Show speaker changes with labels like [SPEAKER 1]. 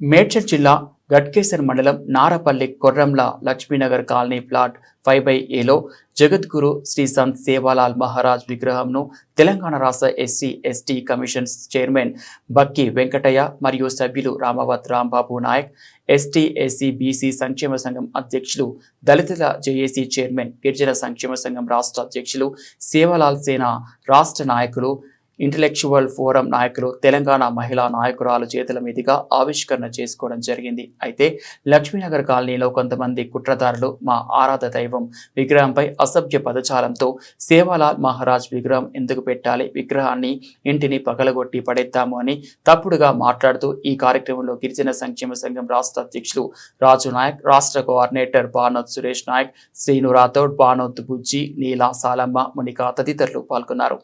[SPEAKER 1] మేడ్చల్ జిల్లా గట్కేసర్ మండలం Narapally Korremula Lakshminagar colony plot 5/Aలో జగద్గురు శ్రీ సంత్ సేవాలాల్ మహారాజ్ విగ్రహంను తెలంగాణ రాష్ట్ర SC ST commission chairman Bakki Venkataiah మరియు సభ్యులు Ramavath Rambabu Naik, ST SC BC సంక్షేమ సంఘం అధ్యక్షులు, దళితుల జేఏసీ చైర్మన్, గిరిజన సంక్షేమ సంఘం రాష్ట్ర అధ్యక్షులు, సేవాలాల్ సేన రాష్ట్ర నాయకులు, ఇంటలెక్చువల్ ఫోరం నాయకులు, తెలంగాణ మహిళా నాయకురాలు చేతుల మీదుగా ఆవిష్కరణ చేసుకోవడం జరిగింది. అయితే లక్ష్మీనగర్ కాలనీలో కొంతమంది కుట్రదారులు మా ఆరాధ దైవం విగ్రహంపై అసభ్య పదజాలంతో సేవాలాల్ మహారాజ్ విగ్రహం ఎందుకు పెట్టాలి, విగ్రహాన్ని ఇంటిని పగలగొట్టి పడేద్దాము అని తప్పుడుగా మాట్లాడుతూ ఈ కార్యక్రమంలో గిరిజన సంక్షేమ సంఘం రాష్ట్ర అధ్యక్షులు రాజు నాయక్, రాష్ట్ర కోఆర్డినేటర్ బానోత్ సురేష్ నాయక్, శ్రీను రాథోడ్, బానోత్ బుజ్జి, నీలా సాలమ్మ, మునిక తదితరులు పాల్గొన్నారు.